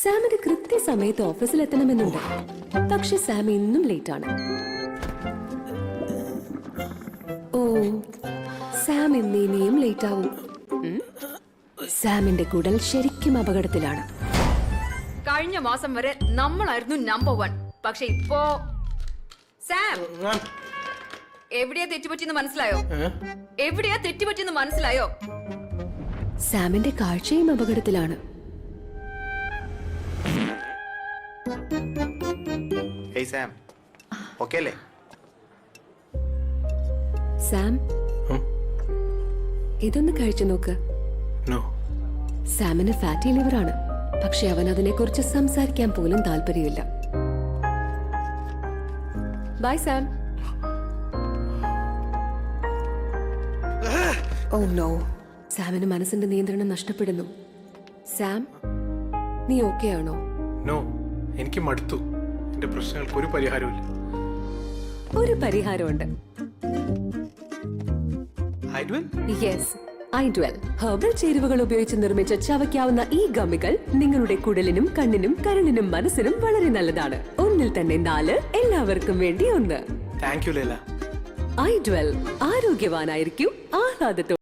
സാമിന് കൃത്യസമയത്ത് ഓഫീസിൽ എത്തണമെന്നുണ്ട്. പക്ഷെ സാം ഇന്നും ലേറ്റ് ആണ്. ഓ, സാം ഇനിയും ലേറ്റ് ആവും. സാമിന്റെ കുടൽ ശരിക്കും അപകടത്തിലാണ്. കഴിഞ്ഞ മാസം വരെ നമ്മളായിരുന്നു നമ്പർ 1. പക്ഷെ ഇപ്പോ സാം എവിടെയാ തെറ്റുപറ്റിയെന്ന് മനസ്സിലായോ? എവിടെയാ തെറ്റുപറ്റിയെന്ന് മനസ്സിലായോ? സാമിന്റെ കാഴ്ചയും അപകടത്തിലാണ്. ഹേയ് സാം, ഓക്കേ അല്ലേ? സാം, ഇതൊന്ന് കഴിച്ചു നോക്ക്. സാമിന് ഫാറ്റി ലിവർ ആണ്. പക്ഷെ അവൻ അതിനെക്കുറിച്ച് സംസാരിക്കാൻ പോലും താല്പര്യമില്ല. Bye Sam. ഓ നോ, സാമിന് മനസ്സിന്റെ നിയന്ത്രണം നഷ്ടപ്പെടുന്നു. സാം, നീ ഓക്കെ ആണോ? നോ, എനിക്ക് മടുത്തു. എന്റെ പ്രശ്നങ്ങൾക്ക് ഒരു പരിഹാരമില്ല. ഒരു പരിഹാരമുണ്ട്. യെസ്, ഐഡ്വെൽ ഹെർബൽ ചേരുവകൾ ഉപയോഗിച്ച് നിർമ്മിച്ച ചവയ്ക്കാവുന്ന ഈ ഗമ്മികൾ നിങ്ങളുടെ കുടലിനും കണ്ണിനും കരളിനും മനസ്സിനും വളരെ നല്ലതാണ്. ഒന്നിൽ തന്നെ 4, എല്ലാവർക്കും വേണ്ടി 1. Thank you Laila. ഐഡ്വെൽ, ആരോഗ്യവാനായിരിക്കും, ആഹ്ലാദത്തോടെ.